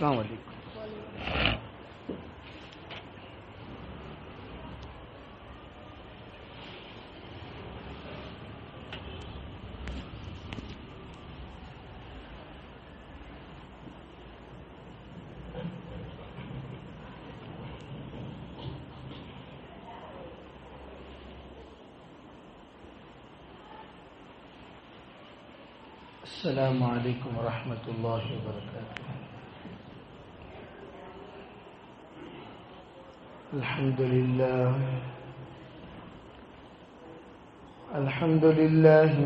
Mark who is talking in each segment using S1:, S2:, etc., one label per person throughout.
S1: السلام علیکم. السلام علیکم ورحمۃ اللہ وبرکاتہ. الحمد للہ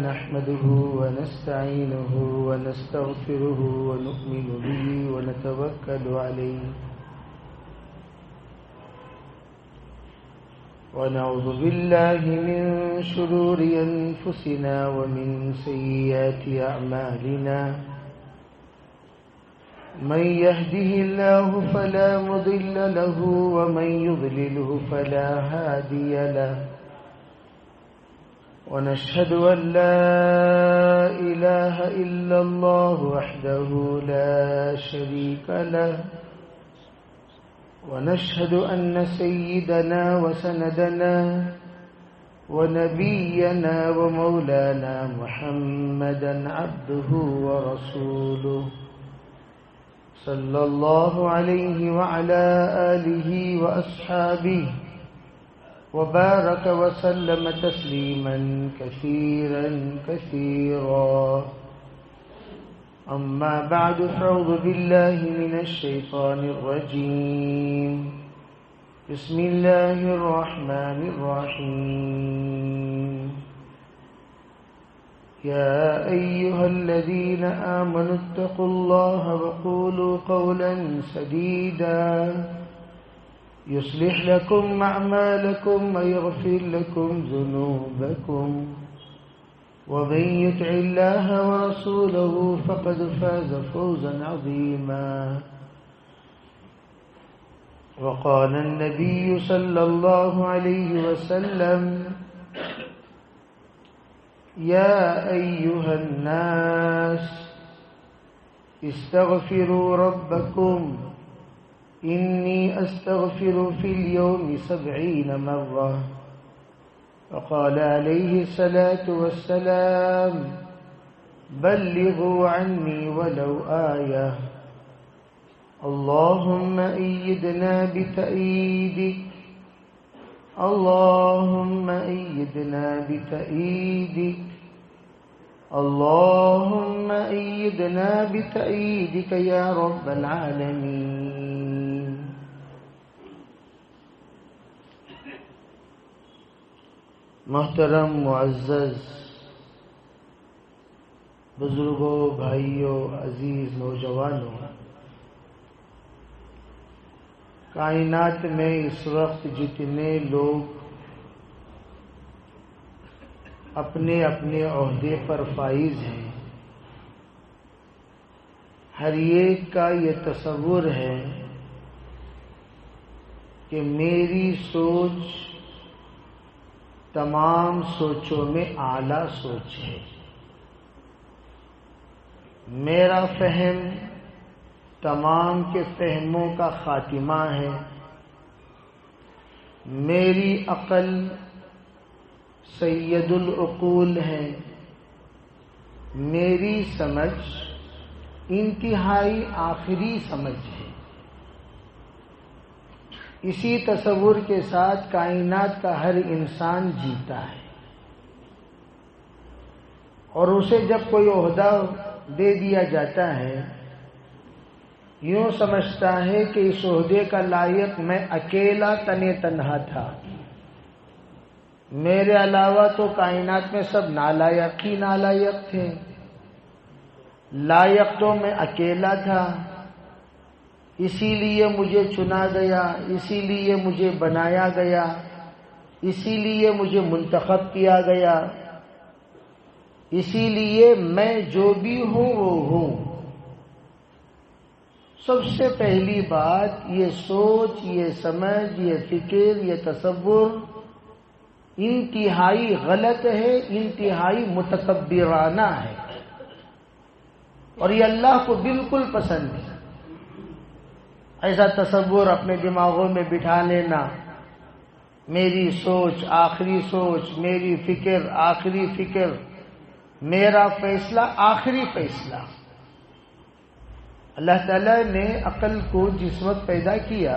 S1: نحمده ونستعینه ونستغفره ونؤمن به ونتوکل علیہ ونعوذ بالله من شرور أنفسنا ومن سيئات أعمالنا من يهده الله فلا مضل له ومن يضلله فلا هادي له ونشهد أن لا إله إلا الله وحده لا شريك له ونشهد أن سيدنا وسندنا ونبينا ومولانا محمدا عبده ورسوله صلى الله عليه وعلى آله وأصحابه وبارك وسلم تسليما كثيرا كثيرا. أما بعد فأعوذ بالله من الشيطان الرجيم. بسم الله الرحمن الرحيم. يا أيها الذين آمنوا اتقوا الله وقولوا قولا سديدا يصلح لكم أعمالكم ويغفر لكم ذنوبكم ومن يطع الله ورسوله فقد فاز فوزا عظيما. وقال النبي صلى الله عليه وسلم يا أيها الناس استغفروا ربكم إني أستغفر في اليوم 70 مرة. وقال عليه الصلاة والسلام بلغوا عني ولو آية. اللهم أيدنا بتأييدك اللهم أيدنا بتأييدك اللهم أيدنا بتأييدك يا رب العالمين. محترم معزز بزرگوں، بھائیوں، عزیز نوجوانوں، کائنات میں اس وقت جتنے لوگ اپنے اپنے عہدے پر فائز ہیں، ہر ایک کا یہ تصور ہے کہ میری سوچ تمام سوچوں میں اعلیٰ سوچ ہے، میرا فہم تمام کے فہموں کا خاتمہ ہے، میری عقل سید العقول ہے، میری سمجھ انتہائی آخری سمجھ ہے. اسی تصور کے ساتھ کائنات کا ہر انسان جیتا ہے، اور اسے جب کوئی عہدہ دے دیا جاتا ہے یوں سمجھتا ہے کہ اس عہدے کا لائق میں اکیلا تنہا تھا، میرے علاوہ تو کائنات میں سب نالائق ہی نالائق تھے، لائق تو میں اکیلا تھا، اسی لیے مجھے چنا گیا، اسی لیے مجھے بنایا گیا، اسی لیے مجھے منتخب کیا گیا، اسی لیے میں جو بھی ہوں وہ ہوں. سب سے پہلی بات یہ سوچ، یہ سمجھ، یہ فکر، یہ تصور انتہائی غلط ہے، انتہائی متکبرانہ ہے، اور یہ اللہ کو بالکل پسند ہے. ایسا تصور اپنے دماغوں میں بٹھا لینا، میری سوچ آخری سوچ، میری فکر آخری فکر، میرا فیصلہ آخری فیصلہ۔ اللہ تعالیٰ نے عقل کو جس وقت پیدا کیا،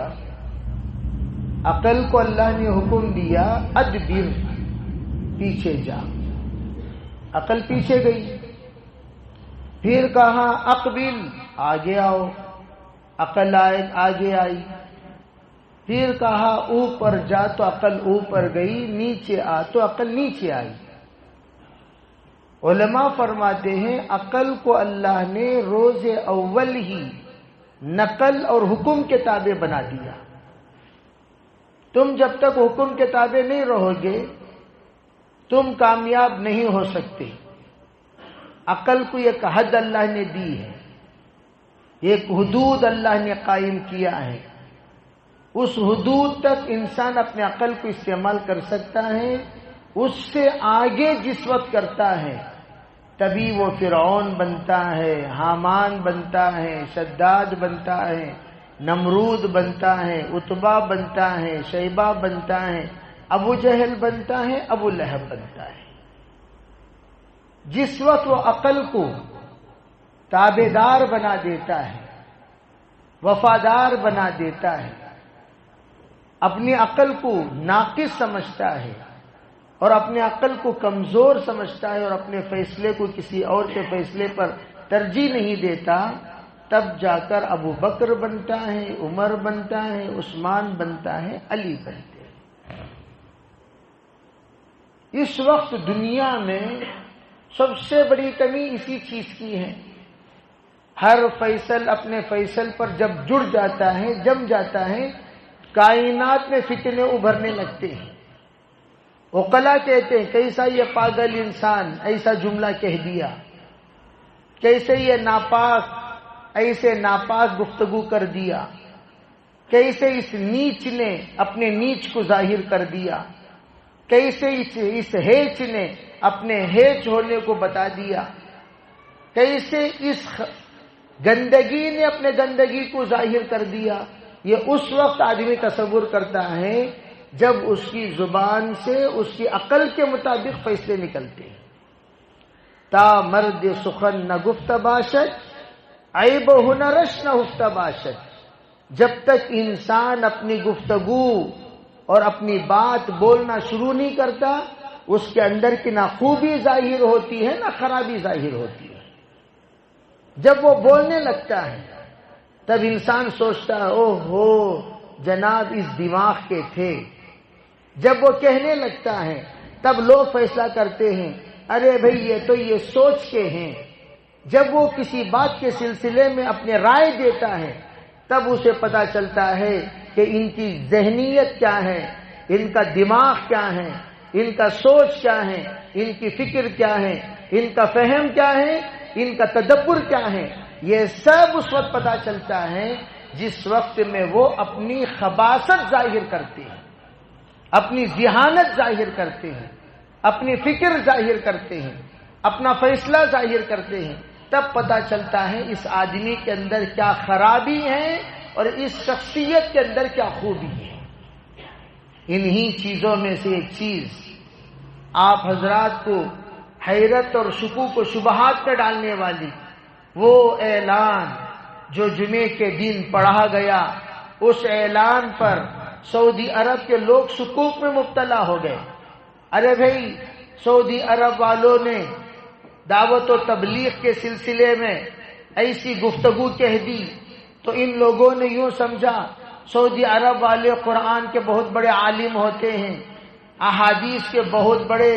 S1: عقل کو اللہ نے حکم دیا ادبر، پیچھے جا، عقل پیچھے گئی۔ پھر کہا اقبل، آگے آؤ، عقل آگے آئی۔ پھر کہا اوپر جا، تو عقل اوپر گئی، نیچے آ تو عقل نیچے آئی۔ علماء فرماتے ہیں عقل کو اللہ نے روز اول ہی نقل اور حکم کے تابع بنا دیا۔ تم جب تک حکم کے تابع نہیں رہو گے تم کامیاب نہیں ہو سکتے۔ عقل کو ایک حد اللہ نے دی ہے، ایک حدود اللہ نے قائم کیا ہے، اس حدود تک انسان اپنے عقل کو استعمال کر سکتا ہے۔ اس سے آگے جس وقت کرتا ہے تبھی وہ فرعون بنتا ہے، حامان بنتا ہے، شداد بنتا ہے، نمرود بنتا ہے، عتبہ بنتا ہے، شیبہ بنتا ہے، ابو جہل بنتا ہے، ابو لہب بنتا ہے۔ جس وقت وہ عقل کو تابعدار بنا دیتا ہے، وفادار بنا دیتا ہے، اپنی عقل کو ناقص سمجھتا ہے اور اپنے عقل کو کمزور سمجھتا ہے اور اپنے فیصلے کو کسی اور کے فیصلے پر ترجیح نہیں دیتا، تب جا کر ابو بکر بنتا ہے، عمر بنتا ہے، عثمان بنتا ہے، علی بنتے ہیں۔ اس وقت دنیا میں سب سے بڑی کمی اسی چیز کی ہے۔ ہر فیصل اپنے فیصل پر جب جڑ جاتا ہے، جم جاتا ہے، کائنات میں فتنے ابھرنے لگتے ہیں۔ عقلاء کہتے ہیں کیسا یہ پاگل انسان ایسا جملہ کہہ دیا، کیسے یہ ناپاک ایسے ناپاک گفتگو کر دیا، کیسے اس نیچ نے اپنے نیچ کو ظاہر کر دیا، کیسے اس ہیچ نے اپنے ہیچ ہونے کو بتا دیا، کیسے اس گندگی نے اپنے گندگی کو ظاہر کر دیا۔ یہ اس وقت آدمی تصور کرتا ہے جب اس کی زبان سے اس کی عقل کے مطابق فیصلے نکلتے ہیں۔ تا مرد سخن نہ گفت باشد، عیب ہنرش نہ ہفت باشد۔ جب تک انسان اپنی گفتگو اور اپنی بات بولنا شروع نہیں کرتا، اس کے اندر کی نہ خوبی ظاہر ہوتی ہے نہ خرابی ظاہر ہوتی ہے۔ جب وہ بولنے لگتا ہے تب انسان سوچتا ہے اوہ ہو جناب اس دماغ کے تھے۔ جب وہ کہنے لگتا ہے تب لوگ فیصلہ کرتے ہیں ارے بھئی یہ تو یہ سوچ کے ہیں۔ جب وہ کسی بات کے سلسلے میں اپنے رائے دیتا ہے تب اسے پتا چلتا ہے کہ ان کی ذہنیت کیا ہے، ان کا دماغ کیا ہے، ان کا سوچ کیا ہے، ان کی فکر کیا ہے، ان کا فہم کیا ہے، ان کا تدبر کیا ہے۔ یہ سب اس وقت پتا چلتا ہے جس وقت میں وہ اپنی خباثت ظاہر کرتے ہیں، اپنی ذہانت ظاہر کرتے ہیں، اپنی فکر ظاہر کرتے ہیں، اپنا فیصلہ ظاہر کرتے ہیں۔ تب پتا چلتا ہے اس آدمی کے اندر کیا خرابی ہے اور اس شخصیت کے اندر کیا خوبی ہے۔ انہی چیزوں میں سے ایک چیز آپ حضرات کو حیرت اور شکوک و شبہات میں ڈالنے والی وہ اعلان جو جمعے کے دن پڑھا گیا، اس اعلان پر سعودی عرب کے لوگ شکوک میں مبتلا ہو گئے۔ ارے بھائی سعودی عرب والوں نے دعوت و تبلیغ کے سلسلے میں ایسی گفتگو کہہ دی تو ان لوگوں نے یوں سمجھا سعودی عرب والے قرآن کے بہت بڑے عالم ہوتے ہیں، احادیث کے بہت بڑے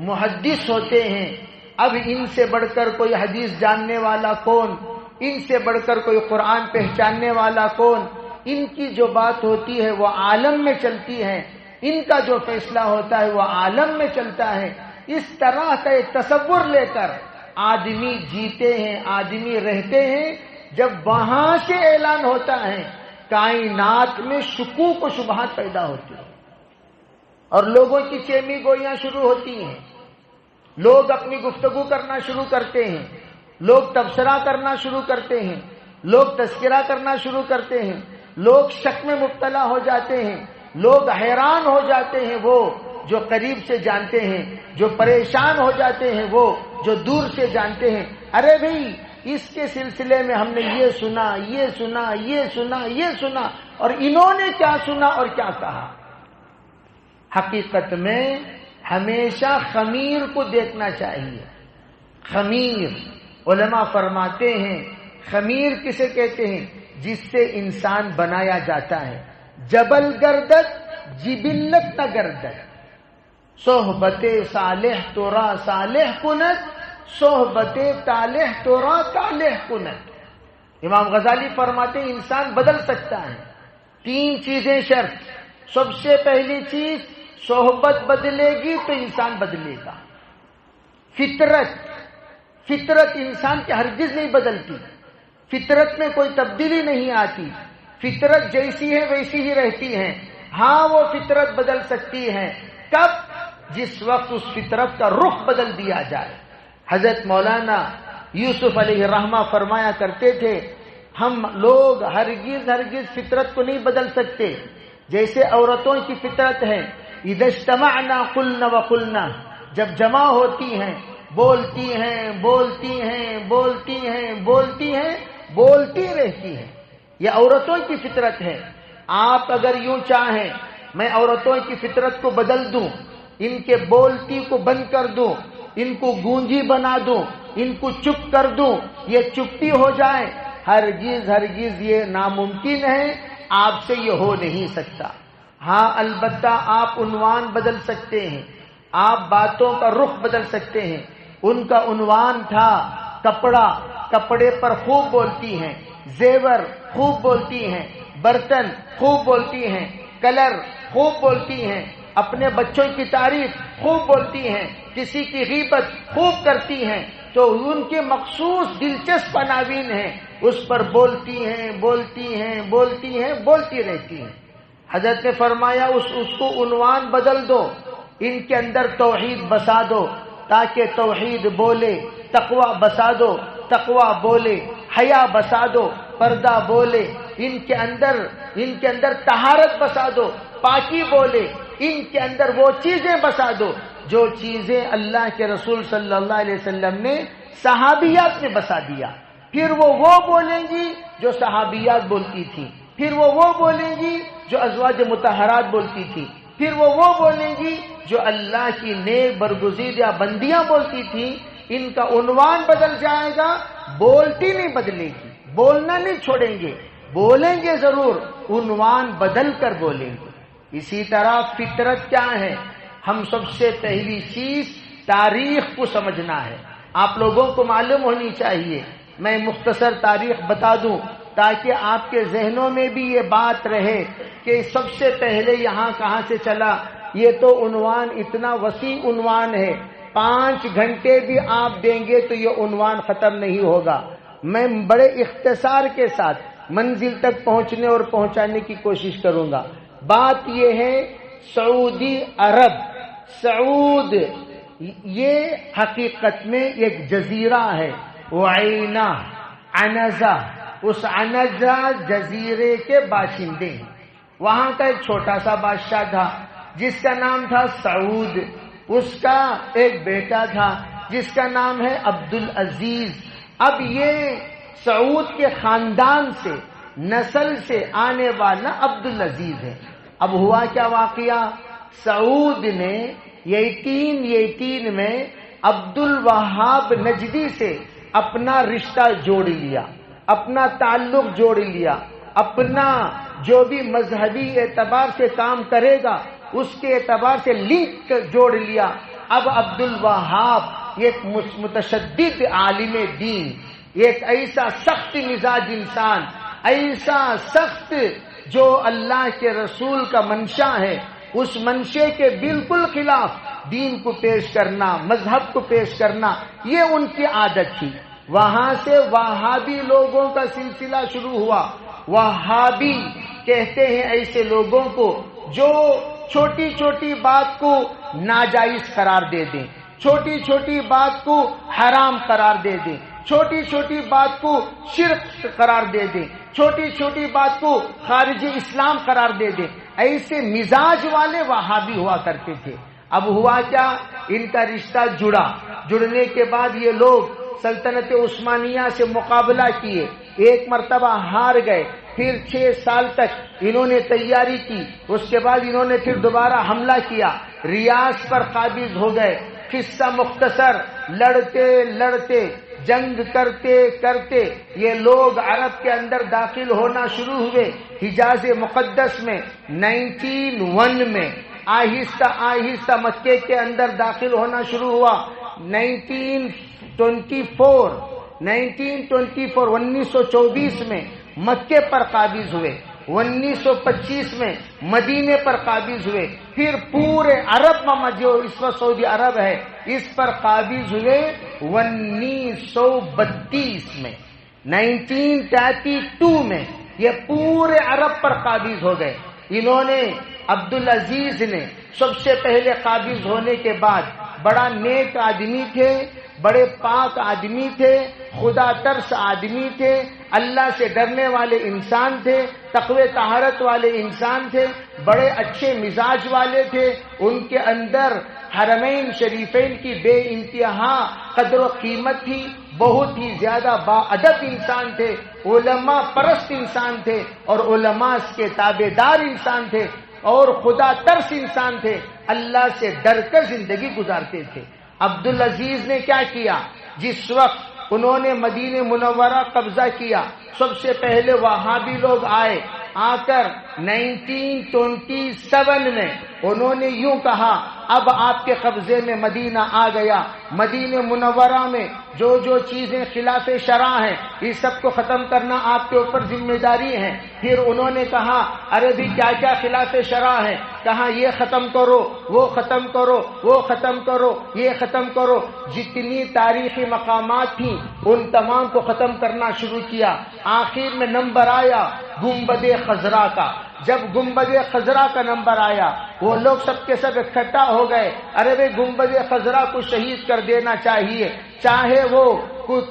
S1: محدث ہوتے ہیں، اب ان سے بڑھ کر کوئی حدیث جاننے والا کون، ان سے بڑھ کر کوئی قرآن پہچاننے والا کون، ان کی جو بات ہوتی ہے وہ عالم میں چلتی ہے، ان کا جو فیصلہ ہوتا ہے وہ عالم میں چلتا ہے۔ اس طرح کا ایک تصور لے کر آدمی جیتے ہیں، آدمی رہتے ہیں۔ جب وہاں سے اعلان ہوتا ہے کائنات میں شکوک و شبہات پیدا ہوتی ہیں اور لوگوں کی چیمی گوئیاں شروع ہوتی ہیں، لوگ اپنی گفتگو کرنا شروع کرتے ہیں، لوگ تبصرہ کرنا شروع کرتے ہیں، لوگ تذکرہ کرنا شروع کرتے ہیں۔ لوگ شک میں مبتلا ہو جاتے ہیں، لوگ حیران ہو جاتے ہیں، وہ جو قریب سے جانتے ہیں، جو پریشان ہو جاتے ہیں، وہ جو دور سے جانتے ہیں، ارے بھئی اس کے سلسلے میں ہم نے یہ سنا، یہ سنا، یہ سنا، یہ سنا، اور انہوں نے کیا سنا اور کیا کہا۔ حقیقت میں ہمیشہ خمیر کو دیکھنا چاہیے۔ خمیر، علماء فرماتے ہیں خمیر کسے کہتے ہیں؟ جس سے انسان بنایا جاتا ہے۔ جبل گردد جبلت نہ گردد، صحبت صالح تورا صالح کنت، صحبت طالح تورا طالح کنت۔ امام غزالی فرماتے ہیں انسان بدل سکتا ہے، 3 چیزیں شرط۔ سب سے پہلی چیز، صحبت بدلے گی تو انسان بدلے گا۔ فطرت انسان کی ہرگز نہیں بدلتی، فطرت میں کوئی تبدیلی نہیں آتی، فطرت جیسی ہے ویسی ہی رہتی ہے۔ ہاں وہ فطرت بدل سکتی ہے، کب؟ جس وقت اس فطرت کا رخ بدل دیا جائے۔ حضرت مولانا یوسف علیہ الرحمہ فرمایا کرتے تھے ہم لوگ ہرگز فطرت کو نہیں بدل سکتے، جیسے عورتوں کی فطرت ہے، اذا اجتمعنا قلنا وقلنا، جب جمع ہوتی ہیں بولتی ہیں بولتی ہیں بولتی ہیں بولتی ہیں بولتی رہتی ہیں، یہ عورتوں کی فطرت ہے۔ آپ اگر یوں چاہیں میں عورتوں کی فطرت کو بدل دوں، ان کے بولتی کو بند کر دوں، ان کو گونجی بنا دوں، ان کو چپ کر دوں، یہ چپی ہو جائے، ہرگز یہ ناممکن ہے، آپ سے یہ ہو نہیں سکتا۔ ہاں البتہ آپ عنوان بدل سکتے ہیں، آپ باتوں کا رخ بدل سکتے ہیں۔ ان کا عنوان تھا کپڑا، کپڑے پر خوب بولتی ہیں، زیور خوب بولتی ہیں، برتن خوب بولتی ہیں، کلر خوب بولتی ہیں، اپنے بچوں کی تعریف خوب بولتی ہیں، کسی کی غیبت خوب کرتی ہیں، تو ان کے مخصوص دلچسپ عناوین ہیں، اس پر بولتی ہیں بولتی ہیں بولتی ہیں بولتی رہتی ہیں۔ حضرت نے فرمایا اس کو عنوان بدل دو، ان کے اندر توحید بسا دو تاکہ توحید بولے، تقوی بسا دو تقوی بولے، حیا بسا دو پردہ بولے، ان کے اندر طہارت بسا دو پاکی بولے، ان کے اندر وہ چیزیں بسا دو جو چیزیں اللہ کے رسول صلی اللہ علیہ وسلم نے صحابیات میں بسا دیا۔ پھر وہ بولیں گی جو صحابیات بولتی تھی، پھر وہ بولیں گی جو ازواج مطہرات بولتی تھی، پھر وہ بولیں گی جو اللہ کی نیک برگزیدہ بندیاں بولتی تھی۔ ان کا عنوان بدل جائے گا، بولتی نہیں بدلے گی، بولنا نہیں چھوڑیں گے، بولیں گے ضرور، عنوان بدل کر بولیں گے۔ اسی طرح فطرت کیا ہے؟ ہم سب سے پہلی چیز تاریخ کو سمجھنا ہے۔ آپ لوگوں کو معلوم ہونی چاہیے، میں مختصر تاریخ بتا دوں تاکہ آپ کے ذہنوں میں بھی یہ بات رہے کہ سب سے پہلے یہاں کہاں سے چلا۔ یہ تو عنوان اتنا وسیع عنوان ہے، 5 گھنٹے بھی آپ دیں گے تو یہ عنوان ختم نہیں ہوگا۔ میں بڑے اختصار کے ساتھ منزل تک پہنچنے اور پہنچانے کی کوشش کروں گا۔ بات یہ ہے سعودی عرب، سعود یہ حقیقت میں ایک جزیرہ ہے، وعینہ عنزہ، اس عنزہ جزیرے کے باشندے ہیں۔ وہاں کا ایک چھوٹا سا بادشاہ تھا جس کا نام تھا سعود، اس کا ایک بیٹا تھا جس کا نام ہے عبدالعزیز۔ اب یہ سعود کے خاندان سے نسل سے آنے والا عبدالعزیز ہے۔ اب ہوا کیا واقعہ؟ سعود نے 1818 میں عبدالوہاب نجدی سے اپنا رشتہ جوڑ لیا، اپنا تعلق جوڑ لیا، اپنا جو بھی مذہبی اعتبار سے کام کرے گا اس کے اعتبار سے لنک جوڑ لیا۔ اب عبدالوہاب ایک متشدد عالم دین، ایک ایسا سخت مزاج انسان، ایسا سخت جو اللہ کے رسول کا منشا ہے، اس منشے کے بالکل خلاف دین کو پیش کرنا، مذہب کو پیش کرنا، یہ ان کی عادت تھی۔ وہاں سے وہابی لوگوں کا سلسلہ شروع ہوا۔ وہابی کہتے ہیں ایسے لوگوں کو جو چھوٹی چھوٹی بات کو ناجائز قرار دے دیں، چھوٹی چھوٹی بات کو حرام قرار دے دیں، چھوٹی چھوٹی بات کو شرک قرار دے دیں، چھوٹی چھوٹی بات کو خارج اسلام قرار دے دیں. ایسے مزاج والے وہابی ہوا کرتے تھے. اب ہوا کیا، ان کا رشتہ جڑنے کے بعد یہ لوگ سلطنت عثمانیہ سے مقابلہ کیے، ایک مرتبہ ہار گئے، پھر 6 سال تک انہوں نے تیاری کی، اس کے بعد انہوں نے پھر دوبارہ حملہ کیا، ریاض پر قابض ہو گئے. قصہ مختصر، لڑتے لڑتے جنگ کرتے کرتے یہ لوگ عرب کے اندر داخل ہونا شروع ہوئے. حجاز مقدس میں 1901 میں آہستہ آہستہ مکے کے اندر داخل ہونا شروع ہوا. 1924 میں مکے پر قابض ہوئے، 1925 میں مدینے پر قابض ہوئے، پھر پورے عرب میں جو اس وقت سعودی عرب ہے اس پر قابض ہوئے 1932 میں. 1932 میں یہ پورے عرب پر قابض ہو گئے. انہوں نے عبدالعزیز نے سب سے پہلے قابض ہونے کے بعد، بڑا نیک آدمی تھے، بڑے پاک آدمی تھے، خدا ترس آدمی تھے، اللہ سے ڈرنے والے انسان تھے، تقوی طہارت والے انسان تھے، بڑے اچھے مزاج والے تھے. ان کے اندر حرمین شریفین کی بے انتہا قدر و قیمت تھی، بہت ہی زیادہ باادب انسان تھے، علماء پرست انسان تھے اور علماء کے تابع دار انسان تھے اور خدا ترس انسان تھے، اللہ سے ڈر کر زندگی گزارتے تھے. عبدالعزیز نے کیا کیا، جس وقت انہوں نے مدینہ منورہ قبضہ کیا، سب سے پہلے وہابی لوگ آئے. آ کر 1927 میں انہوں نے یوں کہا، اب آپ کے قبضے میں مدینہ آ گیا، مدینہ منورہ میں جو جو چیزیں خلاف شرع ہیں یہ سب کو ختم کرنا آپ کے اوپر ذمہ داری ہے. پھر انہوں نے کہا، ارے بھی کیا کیا خلاف شرع ہے، کہا یہ ختم کرو، وہ ختم کرو، وہ ختم کرو، یہ ختم کرو. جتنی تاریخی مقامات تھیں ان تمام کو ختم کرنا شروع کیا. آخر میں نمبر آیا گنبد خضرا کا. جب گنبد خضرا کا نمبر آیا وہ لوگ سب کے سب اکٹھا ہو گئے، ارے بھائی گنبد خضرا کو شہید کر دینا چاہیے، چاہے وہ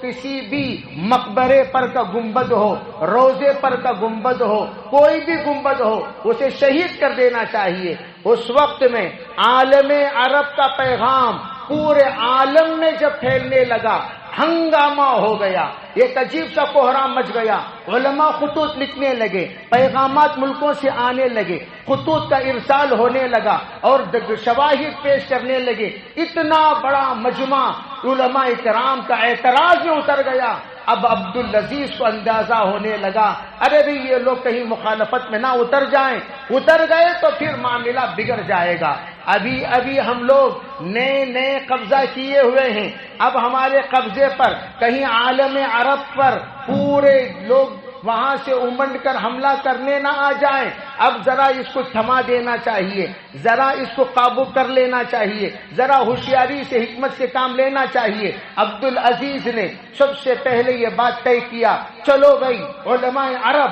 S1: کسی بھی مقبرے پر کا گنبد ہو، روزے پر کا گنبد ہو، کوئی بھی گنبد ہو، اسے شہید کر دینا چاہیے. اس وقت میں عالم عرب کا پیغام پورے عالم میں جب پھیلنے لگا، ہنگامہ ہو گیا، ایک عجیب سا کوہرام مچ گیا. علماء خطوط لکھنے لگے، پیغامات ملکوں سے آنے لگے، خطوط کا ارسال ہونے لگا اور شواہد پیش کرنے لگے. اتنا بڑا مجمع علماء کرام کا اعتراض میں اتر گیا. اب عبدالعزیز کو اندازہ ہونے لگا، ارے بھی یہ لوگ کہیں مخالفت میں نہ اتر جائیں، اتر گئے تو پھر معاملہ بگڑ جائے گا. ابھی ہم لوگ نئے قبضہ کیے ہوئے ہیں، اب ہمارے قبضے پر کہیں عالم عرب پر پورے لوگ وہاں سے امنڈ کر حملہ کرنے نہ آ جائیں. اب ذرا اس کو تھما دینا چاہیے، ذرا اس کو قابو کر لینا چاہیے، ذرا ہوشیاری سے حکمت سے کام لینا چاہیے. عبدالعزیز نے سب سے پہلے یہ بات طے کیا، چلو بھائی علماء عرب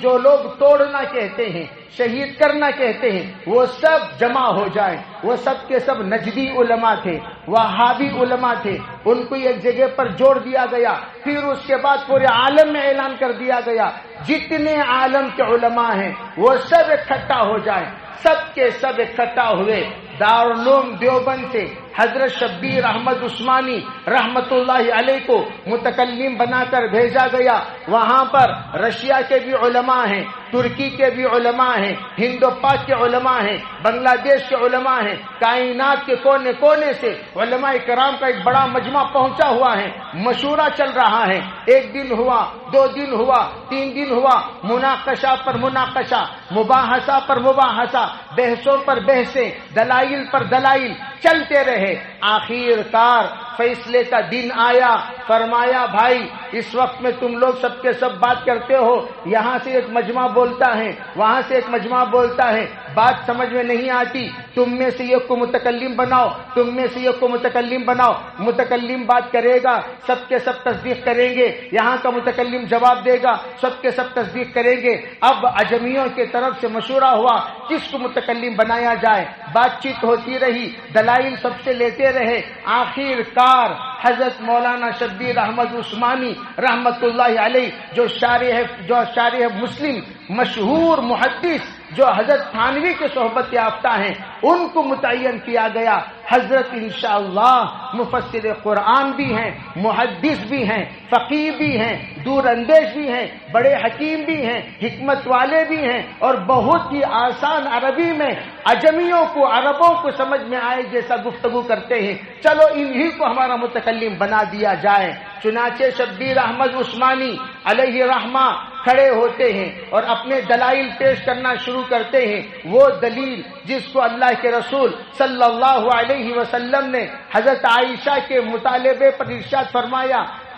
S1: جو لوگ توڑنا کہتے ہیں، شہید کرنا کہتے ہیں، وہ سب جمع ہو جائیں. وہ سب کے سب نجدی علماء تھے، وہابی علماء تھے، ان کو ایک جگہ پر جوڑ دیا گیا. پھر اس کے بعد پورے عالم میں اعلان کر دیا گیا، جتنے عالم کے علماء ہیں وہ سب اکٹھا ہو جائیں. سب کے سب اکٹھا ہوئے. دارالعلوم دیوبند سے حضرت شبیر احمد عثمانی رحمت اللہ علیہ کو متکلم بنا کر بھیجا گیا. وہاں پر رشیا کے بھی علماء ہیں، ترکی کے بھی علماء ہیں، ہند و پاک کے علماء ہیں، بنگلہ دیش کے علماء ہیں، کائنات کے کونے کونے سے علماء کرام کا ایک بڑا مجمع پہنچا ہوا ہے. مشورہ چل رہا ہے، 1 دن ہوا، 2 دن ہوا، 3 دن ہوا، مناقشہ پر مناقشہ، مباحثہ پر مباحثہ، بحثوں پر بحثیں، دلائل پر دلائل چلتے رہے. آخر کار فیصلے کا دن آیا. فرمایا بھائی اس وقت میں تم لوگ سب کے سب بات کرتے ہو، یہاں سے ایک مجمع بولتا ہے، وہاں سے ایک مجمع بولتا ہے، بات سمجھ میں نہیں آتی، تم میں سے ایک کو متکلم بناؤ، تم میں سے ایک کو متکلم بناؤ. متکلم بات کرے گا، سب کے سب تصدیق کریں گے، یہاں کا متکلم جواب دے گا، سب کے سب تصدیق کریں گے. اب اجمیوں کی طرف سے مشورہ ہوا کس کو متکلم بنایا جائے. بات چیت ہوتی رہی، دلائل سب سے لیتے رہے. آخر کار حضرت مولانا شبیر احمد عثمانی رحمت اللہ علیہ جو شارح مسلم مشہور محدث جو حضرت تھانوی کے صحبت یافتہ ہیں، ان کو متعین کیا گیا۔ حضرت انشاءاللہ مفسر قرآن بھی ہیں، محدث بھی ہیں، فقیہ بھی ہیں، دور اندیش بھی ہیں، بڑے حکیم بھی ہیں، حکمت والے بھی ہیں، اور بہت ہی آسان عربی میں عجمیوں کو عربوں کو سمجھ میں آئے جیسا گفتگو کرتے ہیں۔ چلو انہی کو ہمارا متکلم بنا دیا جائے۔ چنانچہ شبیر احمد عثمانی علیہ رحمہ کھڑے ہوتے ہیں اور اپنے دلائل پیش کرنا شروع کرتے ہیں۔ وہ دلیل جس کو اللہ کے رسول صلی اللہ علیہ وسلم نے حضرت عائشہ کے مطالبے پر ارشاد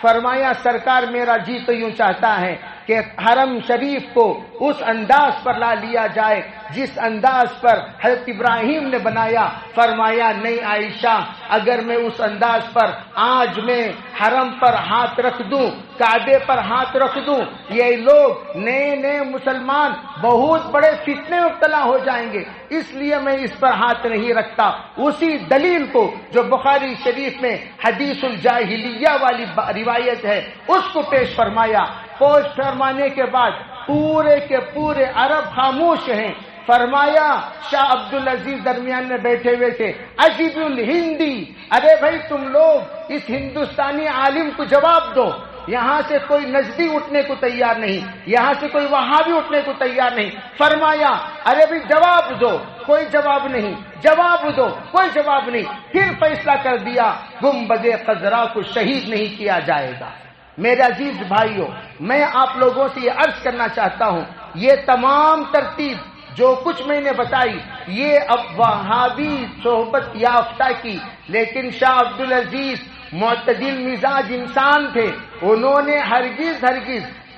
S1: فرمایا سرکار میرا جی تو یوں چاہتا ہے کہ حرم شریف کو اس انداز پر لا لیا جائے جس انداز پر حضرت ابراہیم نے بنایا۔ فرمایا نہیں عائشہ، اگر میں اس انداز پر آج میں حرم پر ہاتھ رکھ دوں، کعبے پر ہاتھ رکھ دوں، یہ لوگ نئے مسلمان بہت بڑے فتنے میں مبتلا ہو جائیں گے، اس لیے میں اس پر ہاتھ نہیں رکھتا۔ اسی دلیل کو جو بخاری شریف میں حدیث الجاہلیہ والی روایت ہے اس کو پیش فرمایا۔ فرمانے کے بعد پورے کے پورے عرب خاموش ہیں۔ فرمایا شاہ عبدالعزیز درمیان میں بیٹھے ہوئے تھے، عجیب الہندی، ارے بھائی تم لوگ اس ہندوستانی عالم کو جواب دو۔ یہاں سے کوئی نجدی اٹھنے کو تیار نہیں، یہاں سے کوئی وہابی اٹھنے کو تیار نہیں۔ فرمایا ارے بھائی جواب دو، کوئی جواب نہیں، جواب دو، کوئی جواب نہیں۔ پھر فیصلہ کر دیا گنبد خضرا کو شہید نہیں کیا جائے گا۔ میرے عزیز بھائیوں، میں آپ لوگوں سے یہ عرض کرنا چاہتا ہوں، یہ تمام ترتیب جو کچھ میں نے بتائی یہ اب وہابی صحبت یافتہ کی، لیکن شاہ عبدالعزیز معتدل مزاج انسان تھے، انہوں نے ہرگز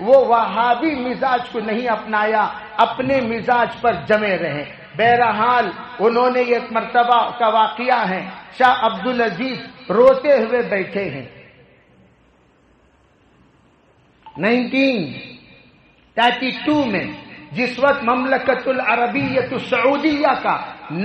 S1: وہ وہابی مزاج کو نہیں اپنایا، اپنے مزاج پر جمے رہے۔ بہرحال انہوں نے ایک مرتبہ کا واقعہ ہے، شاہ عبدالعزیز روتے ہوئے بیٹھے ہیں۔ 1932 میں جس وقت مملکت العربیۃ السعودیہ کا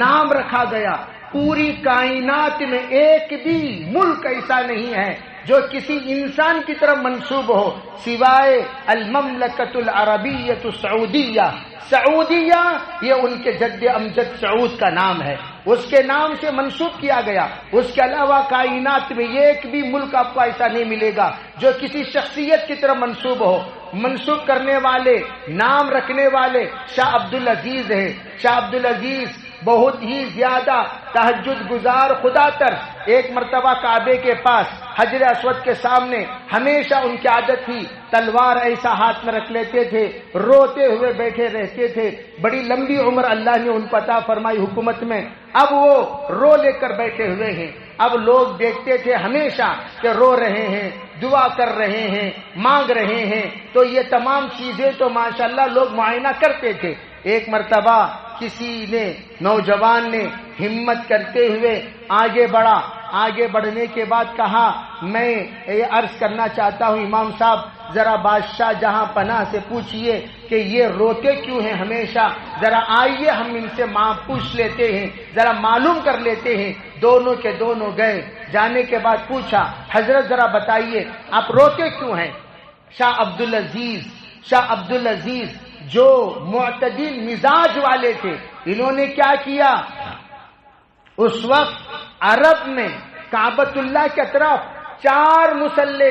S1: نام رکھا گیا، پوری کائنات میں ایک بھی ملک ایسا نہیں ہے جو کسی انسان کی طرف منسوب ہو سوائے المملکت العربیۃ السعودیہ۔ سعودیہ یہ ان کے جد امجد سعود کا نام ہے، اس کے نام سے منسوب کیا گیا۔ اس کے علاوہ کائنات میں ایک بھی ملک آپ کو ایسا نہیں ملے گا جو کسی شخصیت کی طرف منسوب ہو۔ منسوب کرنے والے، نام رکھنے والے شاہ عبدالعزیز ہیں۔ شاہ عبدالعزیز بہت ہی زیادہ تہجد گزار خدا تر، ایک مرتبہ کعبے کے پاس حجر اسود کے سامنے ہمیشہ ان کی عادت تھی تلوار ایسا ہاتھ میں رکھ لیتے تھے، روتے ہوئے بیٹھے رہتے تھے۔ بڑی لمبی عمر اللہ نے ان کو عطا فرمائی حکومت میں، اب وہ رو لے کر بیٹھے ہوئے ہیں۔ اب لوگ دیکھتے تھے ہمیشہ کہ رو رہے ہیں، دعا کر رہے ہیں، مانگ رہے ہیں، تو یہ تمام چیزیں تو ماشاءاللہ لوگ معائنہ کرتے تھے۔ ایک مرتبہ کسی نے، نوجوان نے ہمت کرتے ہوئے آگے بڑھا، آگے بڑھنے کے بعد کہا میں یہ عرض کرنا چاہتا ہوں امام صاحب ذرا بادشاہ جہاں پناہ سے پوچھئے کہ یہ روتے کیوں ہیں ہمیشہ، ذرا آئیے ہم ان سے پوچھ لیتے ہیں، ذرا معلوم کر لیتے ہیں۔ دونوں کے دونوں گئے، جانے کے بعد پوچھا حضرت ذرا بتائیے آپ روتے کیوں ہیں؟ شاہ عبدالعزیز جو معتدل مزاج والے تھے، انہوں نے کیا کیا، اس وقت عرب میں کعبۃ اللہ کی طرف 4 مسلح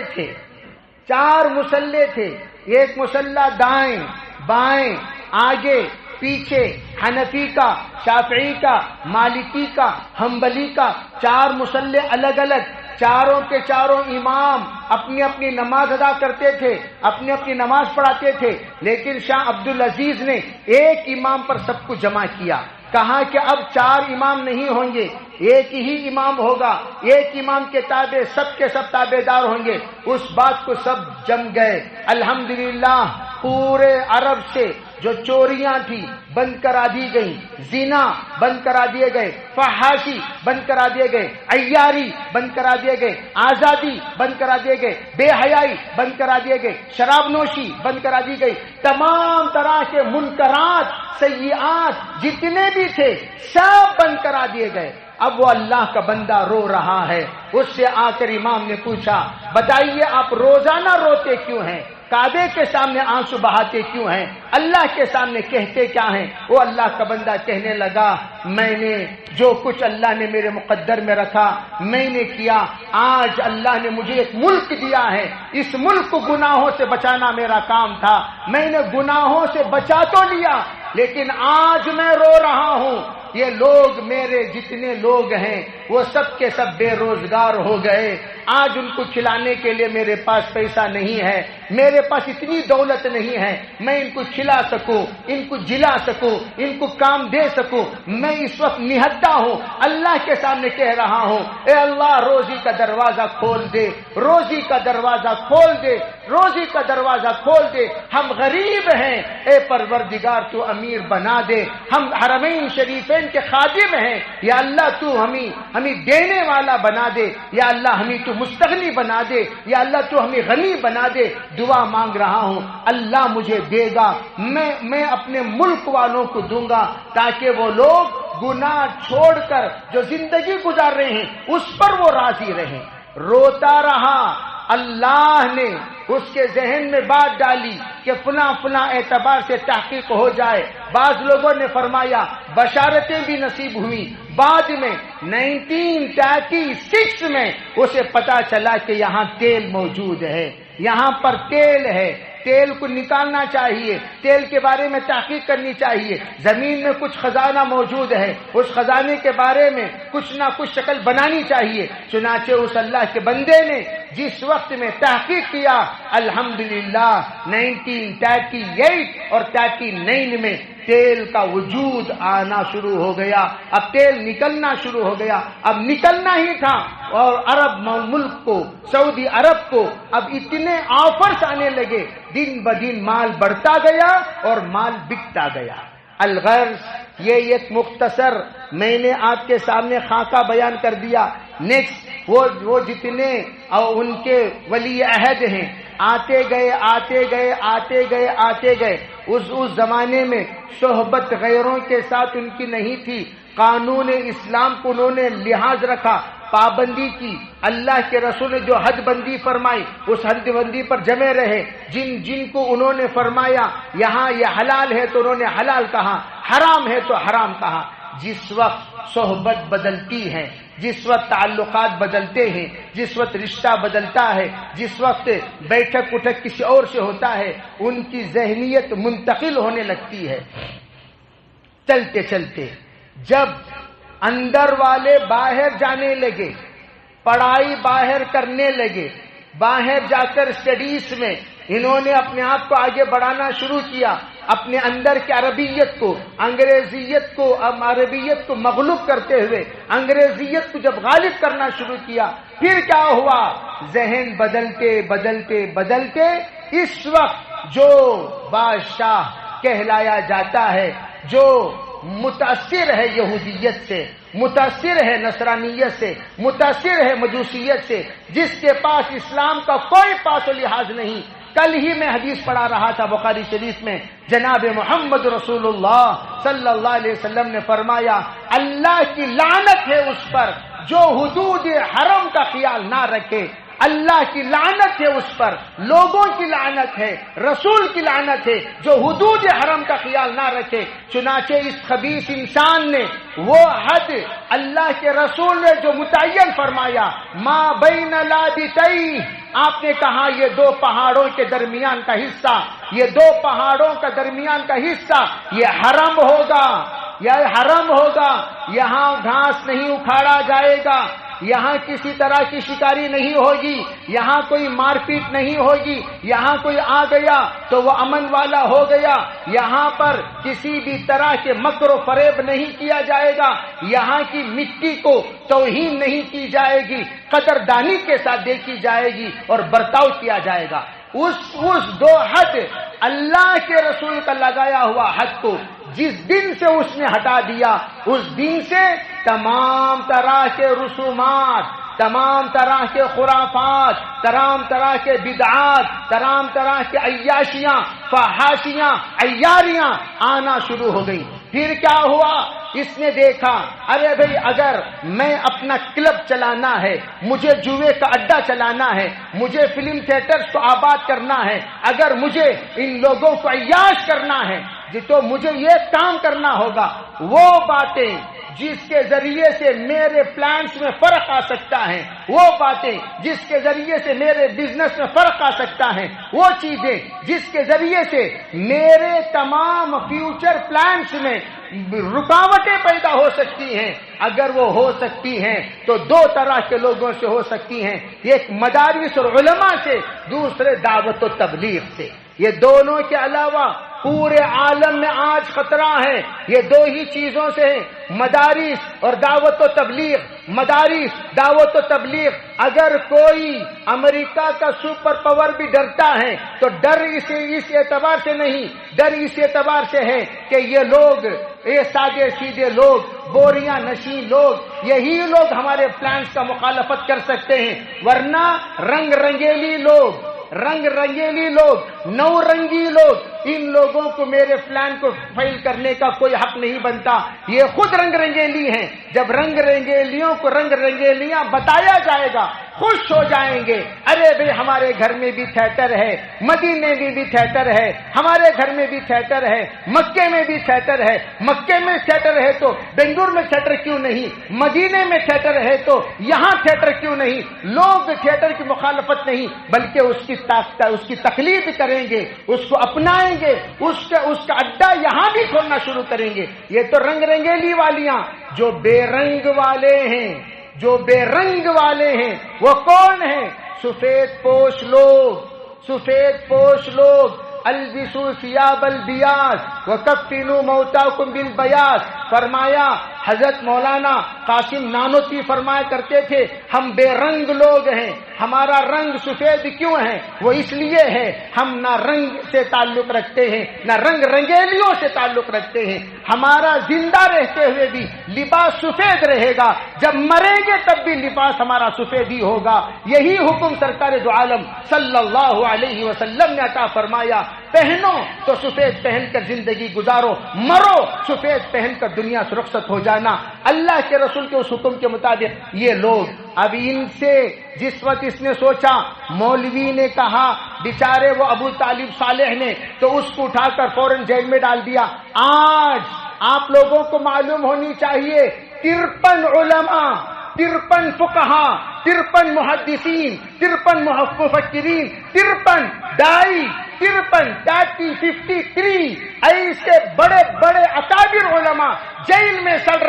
S1: تھے، ایک مسلح دائیں بائیں آگے پیچھے، حنفی کا، شافعی کا، مالکی کا، حنبلی کا، 4 مسلح الگ الگ، چاروں کے چاروں امام اپنی اپنی نماز ادا کرتے تھے، اپنی اپنی نماز پڑھاتے تھے، لیکن شاہ عبدالعزیز نے ایک امام پر سب کو جمع کیا، کہا کہ اب 4 امام نہیں ہوں گے، ایک ہی امام ہوگا، ایک امام کے تابع سب کے سب تابع دار ہوں گے۔ اس بات کو سب جم گئے۔ الحمدللہ پورے عرب سے جو چوریاں تھی بند کرا دی گئی، زنا بند کرا دیے گئے، فحاشی بند کرا دیے گئے، عیاری بند کرا دیے گئے، آزادی بند کرا دیے گئے، بے حیائی بند کرا دیے گئے، شراب نوشی بند کرا دی گئی، تمام طرح کے منکرات سیئات جتنے بھی تھے سب بند کرا دیے گئے۔ اب وہ اللہ کا بندہ رو رہا ہے. اس سے آ کر امام نے پوچھا بتائیے آپ روزانہ روتے کیوں ہیں؟ کعبے کے سامنے آنسو بہاتے کیوں ہیں؟ اللہ کے سامنے کہتے کیا ہیں؟ وہ اللہ کا بندہ کہنے لگا میں نے جو کچھ اللہ نے میرے مقدر میں رکھا میں نے کیا. آج اللہ نے مجھے ایک ملک دیا ہے، اس ملک کو گناہوں سے بچانا میرا کام تھا. میں نے گناہوں سے بچا تو لیا لیکن آج میں رو رہا ہوں. یہ لوگ میرے جتنے لوگ ہیں وہ سب کے سب بے روزگار ہو گئے. آج ان کو کھلانے کے لیے میرے پاس پیسہ نہیں ہے، میرے پاس اتنی دولت نہیں ہے میں ان کو کھلا سکوں، ان کو جلا سکوں، ان کو کام دے سکوں. میں اس وقت نہدہ ہوں، اللہ کے سامنے کہہ رہا ہوں اے اللہ روزی کا دروازہ کھول دے، روزی کا دروازہ کھول دے، روزی کا دروازہ کھول دے. ہم غریب ہیں، اے پروردگار تو امیر بنا دے. ہم حرمین شریفین کے خادم ہیں، یا اللہ تو ہمیں دینے والا بنا دے، یا اللہ ہمیں تو مستغنی بنا دے، یا اللہ تو ہمیں غنی بنا دے. دعا مانگ رہا ہوں، اللہ مجھے دے گا، میں اپنے ملک والوں کو دوں گا تاکہ وہ لوگ گناہ چھوڑ کر جو زندگی گزار رہے ہیں اس پر وہ راضی رہیں. روتا رہا. اللہ نے اس کے ذہن میں بات ڈالی کہ فلاں اعتبار سے تحقیق ہو جائے. بعض لوگوں نے فرمایا بشارتیں بھی نصیب ہوئی. بعد میں 1936 میں اسے پتا چلا کہ یہاں تیل موجود ہے، یہاں پر تیل ہے، تیل کو نکالنا چاہیے، تیل کے بارے میں تحقیق کرنی چاہیے. زمین میں کچھ خزانہ موجود ہے، اس خزانے کے بارے میں کچھ نہ کچھ شکل بنانی چاہیے. چنانچہ اس اللہ کے بندے نے جس وقت میں تحقیق کیا الحمدللہ 1938 اور 39 میں تیل کا وجود آنا شروع ہو گیا. اب تیل نکلنا شروع ہو گیا. اب نکلنا ہی تھا اور عرب ملک کو، سعودی عرب کو اب اتنے آفرز آنے لگے. دن بدن مال بڑھتا گیا اور مال بکتا گیا. الغرض یہ ایک مختصر میں نے آپ کے سامنے خاکہ بیان کر دیا. نیکسٹ وہ جتنے اور ان کے ولی عہد ہیں آتے گئے. اس زمانے میں صحبت غیروں کے ساتھ ان کی نہیں تھی. قانون اسلام کو انہوں نے لحاظ رکھا، پابندی کی. اللہ کے رسول نے جو حد بندی فرمائی اس حد بندی پر جمے رہے. جن کو انہوں نے فرمایا یہاں یہ حلال ہے تو انہوں نے حلال کہا، حرام ہے تو حرام کہا. جس وقت صحبت بدلتی ہے، جس وقت تعلقات بدلتے ہیں، جس وقت رشتہ بدلتا ہے، جس وقت بیٹھک اٹھک کسی اور سے ہوتا ہے ان کی ذہنیت منتقل ہونے لگتی ہے. چلتے چلتے جب اندر والے باہر جانے لگے، پڑھائی باہر کرنے لگے، باہر جا کر اسٹڈیز میں انہوں نے اپنے آپ کو آگے بڑھانا شروع کیا. اپنے اندر کی عربیت کو، عربیت کو مغلوب کرتے ہوئے انگریزیت کو جب غالب کرنا شروع کیا، پھر کیا ہوا؟ ذہن بدلتے اس وقت جو بادشاہ کہلایا جاتا ہے، جو متاثر ہے یہودیت سے، متاثر ہے نصرانیت سے، متاثر ہے مجوسیت سے، جس کے پاس اسلام کا کوئی پاس و لحاظ نہیں. کل ہی میں حدیث پڑھا رہا تھا بخاری شریف میں، جناب محمد رسول اللہ صلی اللہ علیہ وسلم نے فرمایا اللہ کی لعنت ہے اس پر جو حدود حرم کا خیال نہ رکھے. اللہ کی لعنت ہے اس پر، لوگوں کی لعنت ہے، رسول کی لعنت ہے جو حدود حرم کا خیال نہ رکھے. چنانچہ اس خبیث انسان نے وہ حد اللہ کے رسول نے جو متعین فرمایا ما بین لابتئی، آپ نے کہا یہ دو پہاڑوں کے درمیان کا حصہ، یہ دو پہاڑوں کا درمیان کا حصہ یہ حرم ہوگا، یہاں گھاس نہیں اکھاڑا جائے گا، یہاں کسی طرح کی شکاری نہیں ہوگی، یہاں کوئی مار پیٹ نہیں ہوگی، یہاں کوئی آ گیا تو وہ امن والا ہو گیا، یہاں پر کسی بھی طرح کے مکر و فریب نہیں کیا جائے گا، یہاں کی مٹی کو توہین نہیں کی جائے گی، قدردانی کے ساتھ دیکھی جائے گی اور برتاؤ کیا جائے گا. اس دو حد اللہ کے رسول کا لگایا ہوا حد کو جس دن سے اس نے ہٹا دیا، اس دن سے تمام طرح کے رسومات، تمام طرح کے خرافات، تمام طرح کے بدعات، تمام طرح کے عیاشیاں، فحاشیاں، عیاریاں آنا شروع ہو گئی. پھر کیا ہوا؟ اس نے دیکھا ارے بھائی اگر میں اپنا کلب چلانا ہے، مجھے جوئے کا اڈا چلانا ہے، مجھے فلم تھیٹرز کو آباد کرنا ہے، اگر مجھے ان لوگوں کو عیاش کرنا ہے تو مجھے یہ کام کرنا ہوگا، وہ باتیں جس کے ذریعے سے میرے پلانس میں فرق آ سکتا ہے، وہ باتیں جس کے ذریعے سے میرے بزنس میں فرق آ سکتا ہے، وہ چیزیں جس کے ذریعے سے میرے تمام فیوچر پلانس میں رکاوٹیں پیدا ہو سکتی ہیں، اگر وہ ہو سکتی ہیں تو دو طرح کے لوگوں سے ہو سکتی ہیں، ایک مدارس اور علماء سے، دوسرے دعوت و تبلیغ سے۔ یہ دونوں کے علاوہ پورے عالم میں آج خطرہ ہے، یہ دو ہی چیزوں سے ہے، مدارس اور دعوت و تبلیغ۔ مدارس، دعوت و تبلیغ۔ اگر کوئی امریکہ کا سپر پاور بھی ڈرتا ہے تو ڈر اس اعتبار سے نہیں، ڈر اس اعتبار سے ہے کہ یہ لوگ، یہ سادے سیدھے لوگ، بوریاں نشین لوگ، یہی لوگ ہمارے پلانس کا مخالفت کر سکتے ہیں، ورنہ رنگ رنگیلی لوگ، نو رنگی لوگ، ان لوگوں کو میرے پلان کو فیل کرنے کا کوئی حق نہیں بنتا۔ یہ خود رنگ رنگیلی ہیں، جب رنگ رنگیلیوں کو رنگ رنگیلیاں بتایا جائے گا خوش ہو جائیں گے، ارے بھئی ہمارے گھر میں بھی تھیٹر ہے، مدینے میں بھی تھیٹر ہے، ہمارے گھر میں بھی تھیٹر ہے، مکے میں بھی تھیٹر ہے، مکے میں تھیٹر ہے تو بنگلور میں تھیٹر کیوں نہیں، مدینے میں تھیٹر ہے تو یہاں تھیٹر کیوں نہیں؟ لوگ تھیٹر کی مخالفت نہیں بلکہ اس کی تقلید کریں گے، اس کو اپنائیں گے، اس کا اڈا یہاں بھی کھولنا شروع کریں گے۔ یہ تو رنگ رنگیلی والیاں۔ جو بے رنگ والے ہیں، جو بے رنگ والے ہیں وہ کون ہیں؟ سفید پوش لوگ، البسوا ثیاب البیاض وکفنوا موتاکم بالبیاض۔ فرمایا حضرت مولانا قاسم نانوتوی فرمایا کرتے تھے ہم بے رنگ لوگ ہیں، ہمارا رنگ سفید کیوں ہے؟ وہ اس لیے ہے ہم نہ رنگ سے تعلق رکھتے ہیں نہ رنگ رنگیلیوں سے تعلق رکھتے ہیں، ہمارا زندہ رہتے ہوئے بھی لباس سفید رہے گا، جب مریں گے تب بھی لباس ہمارا سفید ہی ہوگا۔ یہی حکم سرکار دو عالم صلی اللہ علیہ وسلم نے عطا فرمایا، پہنو تو سفید پہن کر زندگی گزارو، مرو سفید پہن کر دنیا سے رخصت ہو جانا۔ اللہ کے رسول کے اس حکم کے مطابق یہ لوگ، اب ان سے جس وقت اس نے سوچا، مولوی نے کہا بیچارے وہ ابو طالب صالح نے، تو اس کو اٹھا کر فوراً جیل میں ڈال دیا۔ آج آپ لوگوں کو معلوم ہونی چاہیے 53 علماء، 53 فقہا، 53 محدثین، 53 مفکرین، 53 دائی، 53 ایسے بڑے بڑے اکابر علماء جیل میں سڑ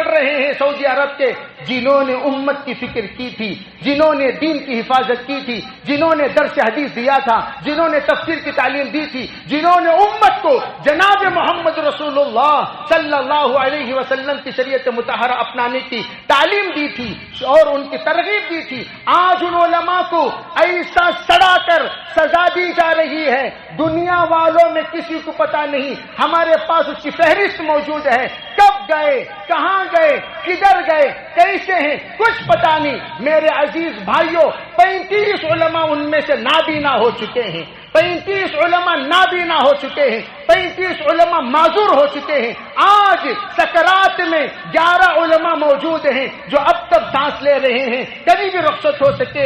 S1: رہے ہیں سعودی عرب کے، جنہوں نے امت کی فکر کی تھی، جنہوں نے دین کی حفاظت کی تھی، جنہوں نے درس حدیث دیا تھا، جنہوں نے تفسیر کی تعلیم دی تھی، جنہوں نے امت کو جناب محمد رسول اللہ صلی اللہ علیہ وسلم کی شریعت مطہرہ اپنانے کی تعلیم دی تھی اور ان کی ترغیب دی تھی، آج ان علماء کو ایسا سڑا کر سزا دی جا رہی ہے، دنیا والوں میں کسی کو پتا نہیں، ہمارے پاس اس کی فہرست موجود ہے، کب گئے، کہاں گئے، کدھر گئے، کیسے ہیں، کچھ پتا نہیں۔ میرے عزیز بھائیوں، 35 علماء ان میں سے نابینا ہو چکے ہیں، 35 علماء نابینا ہو چکے ہیں، 35 علماء معذور ہو چکے ہیں۔ آج سکرات میں 11 علماء موجود ہیں جو اب تک سانس لے رہے ہیں، کبھی بھی رخصت ہو سکتے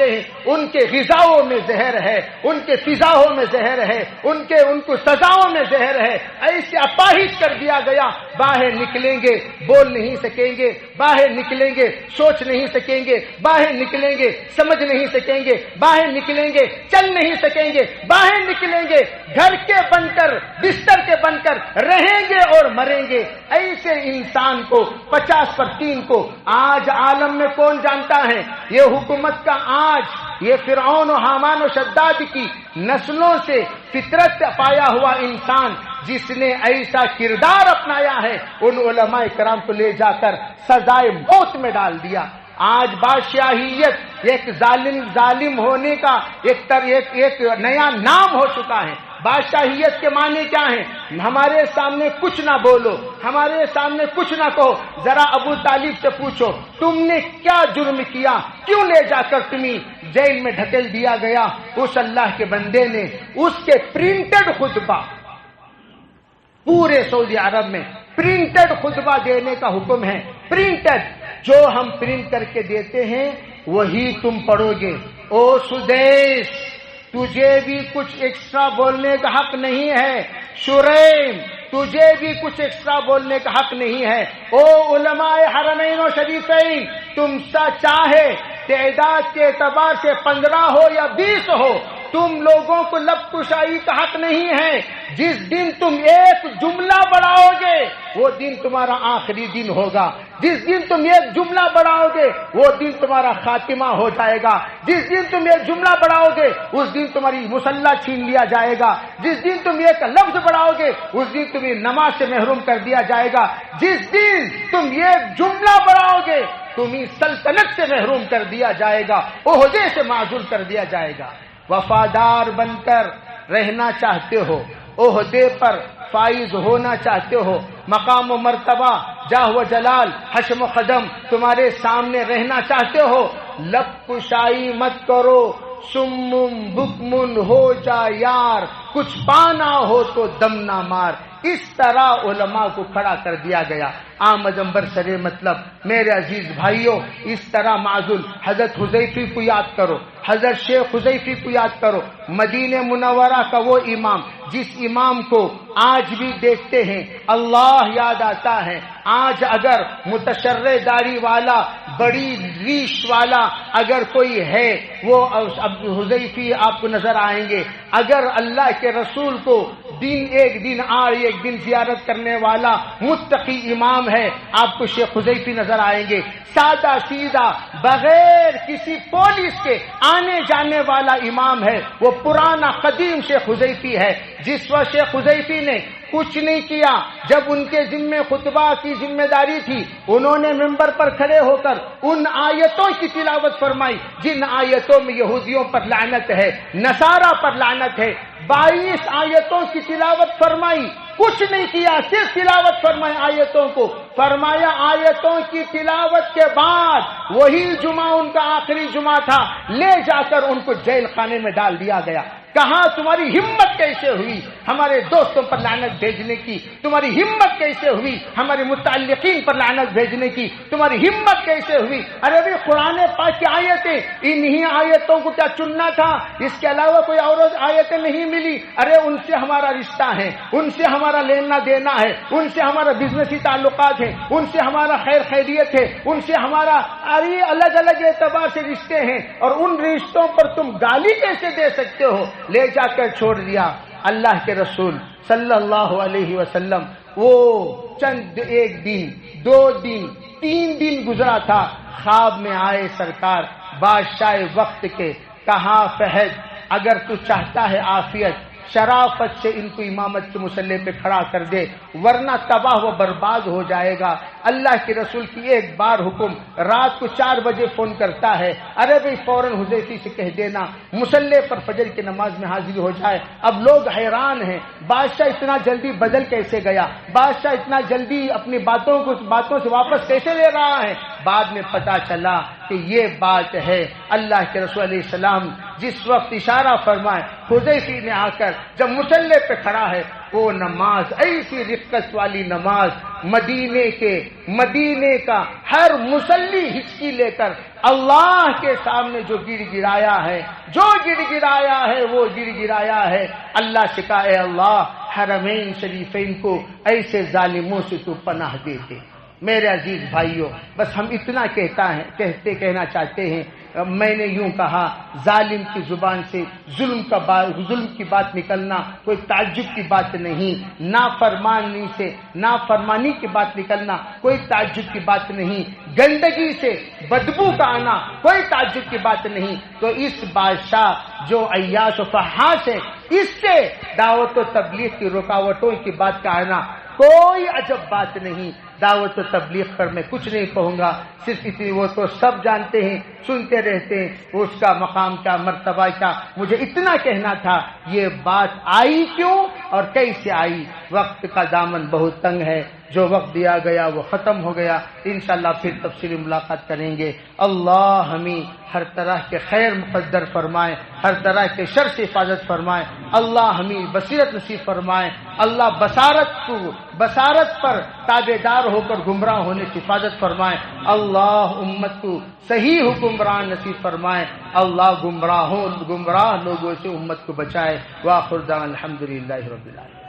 S1: ہیں۔ ان کے غذاؤں میں زہر ہے، ان کے فضاؤں میں زہر ہے، ان کو سزاؤں میں زہر ہے، ایسے اپاہج کر دیا گیا۔ باہر نکلیں گے بول نہیں سکیں گے، باہر نکلیں گے سوچ نہیں سکیں گے، باہر نکلیں گے سمجھ نہیں سکیں گے، باہر نکلیں گے چل نہیں سکیں گے، باہر نکلیں گے گھر کے بن کر، بستر کے بن کر رہیں گے اور مریں گے۔ ایسے انسان کو 50 پر 3 کو آج عالم میں کون جانتا ہے؟ یہ حکومت کا آج یہ فرعون و حامان و شداد کی نسلوں سے فطرت پایا ہوا انسان جس نے ایسا کردار اپنایا ہے، ان علماء کرام کو لے جا کر سزائے موت میں ڈال دیا۔ آج بادشاہیت ایک ظالم ہونے کا ایک نیا نام ہو چکا ہے۔ بادشاہیت کے معنی کیا ہیں؟ ہمارے سامنے کچھ نہ بولو، ہمارے سامنے کچھ نہ کہو۔ ذرا ابو طالب سے پوچھو تم نے کیا جرم کیا، کیوں لے جا کر تمہیں جیل میں ڈھکیل دیا گیا؟ اس اللہ کے بندے نے اس کے پرنٹڈ خطبہ پورے سعودی عرب میں پرنٹڈ خطبہ دینے کا حکم ہے. پرنٹڈ، جو ہم پرنٹ کر کے دیتے ہیں وہی تم پڑھو گے. او سدیش، تجھے بھی کچھ ایکسٹرا بولنے کا حق نہیں ہے. شریم، تجھے بھی کچھ ایکسٹرا بولنے کا حق نہیں ہے. او علماء حرمین و شریفین، تم سا چاہے تعداد کے اعتبار سے 15 ہو یا 20 ہو، تم لوگوں کو لب کشائی کا حق نہیں ہے. جس دن تم ایک جملہ بڑھاؤ گے وہ دن تمہارا آخری دن ہوگا. جس دن تم ایک جملہ بڑھاؤ گے وہ دن تمہارا خاتمہ ہو جائے گا. جس دن تم ایک جملہ بڑھاؤ گے اس دن تمہاری مصلی چھین لیا جائے گا. جس دن تم ایک لفظ بڑھاؤ گے اس دن تمہیں نماز سے محروم کر دیا جائے گا. جس دن تم ایک جملہ بڑھاؤ گے تمہیں سلطنت سے محروم کر دیا جائے گا، عہدے سے معزول کر دیا جائے گا. وفادار بن کر رہنا چاہتے ہو، عہدے پر فائز ہونا چاہتے ہو، مقام و مرتبہ، جاہ و جلال، حشم و قدم تمہارے سامنے رہنا چاہتے ہو، لب کشائی مت کرو. سمم بکمن ہو جا یار، کچھ پانا ہو تو دم نہ مار. اس طرح علماء کو کھڑا کر دیا گیا. آمد امبر سرے مطلب میرے عزیز بھائیوں، اس طرح معزول حضرت حذیفی کو یاد کرو، حضرت شیخ حذیفی کو یاد کرو. مدینہ منورہ کا وہ امام جس امام کو آج بھی دیکھتے ہیں اللہ یاد آتا ہے. آج اگر متشرع داڑھی والا، بڑی ریش والا اگر کوئی ہے وہ حذیفی آپ کو نظر آئیں گے. اگر اللہ کے رسول کو ایک دن ایک دن زیارت کرنے والا متقی امام ہے آپ کو شیخ حذیفی نظر آئیں گے. سادہ سیدھا بغیر کسی پولیس کے آنے جانے والا امام ہے، وہ پرانا قدیم شیخ حذیفی ہے. جس وقت شیخ حذیفی نے کچھ نہیں کیا، جب ان کے ذمے خطبہ کی ذمہ داری تھی انہوں نے ممبر پر کھڑے ہو کر ان آیتوں کی تلاوت فرمائی جن آیتوں میں یہودیوں پر لعنت ہے، نصارہ پر لعنت ہے. 22 آیتوں کی تلاوت فرمائی، کچھ نہیں کیا، صرف تلاوت فرمائی آیتوں کو. فرمایا آیتوں کی تلاوت کے بعد وہی جمعہ ان کا آخری جمعہ تھا، لے جا کر ان کو جیل خانے میں ڈال دیا گیا. کہاں تمہاری ہمت کیسے ہوئی ہمارے دوستوں پر لعنت بھیجنے کی؟ تمہاری ہمت کیسے ہوئی ہمارے متعلقین پر لعنت بھیجنے کی؟ تمہاری ہمت کیسے ہوئی؟ ارے بھی قرآن پاک کی آیتیں، انہی آیتوں کو کیا چننا تھا؟ اس کے علاوہ کوئی اور آیتیں نہیں ملی؟ ارے ان سے ہمارا رشتہ ہے، ان سے ہمارا لینا دینا ہے، ان سے ہمارا بزنسی تعلقات ہے، ان سے ہمارا خیر خیریت ہے، ان سے ہمارا الگ الگ اعتبار سے رشتے ہیں، اور ان رشتوں پر تم گالی کیسے دے سکتے ہو؟ لے جا کر چھوڑ دیا. اللہ کے رسول صلی اللہ علیہ وسلم وہ چند ایک دن، 2 دن، 3 دن گزرا تھا، خواب میں آئے سرکار بادشاہ وقت کے. کہا فہد اگر تو چاہتا ہے عافیت، شرافت سے ان کو امامت کے مصلی پہ کھڑا کر دے ورنہ تباہ و برباد ہو جائے گا. اللہ کے رسول کی ایک بار حکم، رات کو 4 بجے فون کرتا ہے، ارے بھائی فوراً حذیفی سے کہہ دینا مصلی پر فجر کی نماز میں حاضری ہو جائے. اب لوگ حیران ہیں بادشاہ اتنا جلدی بدل کیسے گیا، بادشاہ اتنا جلدی اپنی باتوں سے واپس کیسے لے رہا ہے. بعد میں پتا چلا کہ یہ بات ہے اللہ کے رسول علیہ السلام جس وقت اشارہ فرمائے حذیفی نے آ کر جب مصلی پہ کھڑا ہے، وہ نماز ایسی رقت والی نماز، مدینے کا ہر مصلی ہچکی لے کر اللہ کے سامنے جو گڑ گڑایا ہے وہ گڑ گڑایا ہے. اللہ سے کہا اے اللہ حرمین شریفین کو ایسے ظالموں سے تو پناہ دے دے. میرے عزیز بھائیوں، بس ہم اتنا کہنا چاہتے ہیں. میں نے یوں کہا ظالم کی زبان سے ظلم کی بات نکلنا کوئی تعجب کی بات نہیں، نافرمانی کی بات نکلنا کوئی تعجب کی بات نہیں، گندگی سے بدبو کا آنا کوئی تعجب کی بات نہیں. تو اس بادشاہ جو عیاش و فحاش ہے، اس سے دعوت و تبلیغ کی رکاوٹوں کی بات کا آنا کوئی عجب بات نہیں. دعوت و تبلیغ پر میں کچھ نہیں کہوں گا، صرف اتنی وہ تو سب جانتے ہیں، سنتے رہتے ہیں اس کا مقام کیا، مرتبہ کیا. مجھے اتنا کہنا تھا یہ بات آئی کیوں اور کیسے آئی. وقت کا دامن بہت تنگ ہے، جو وقت دیا گیا وہ ختم ہو گیا، انشاءاللہ پھر تفصیلی ملاقات کریں گے۔ اللہ ہمیں ہر طرح کے خیر مقدر فرمائے، ہر طرح کے شر سے حفاظت فرمائے، اللہ ہمیں بصیرت نصیب فرمائے، اللہ بصارت پر تابع دار ہو کر گمراہ ہونے سے حفاظت فرمائے، اللہ امت کو صحیح حکمران نصیب فرمائے، اللہ گمراہ لوگوں سے امت کو بچائے۔ وآخر دعوانا الحمدللہ رب العالمین۔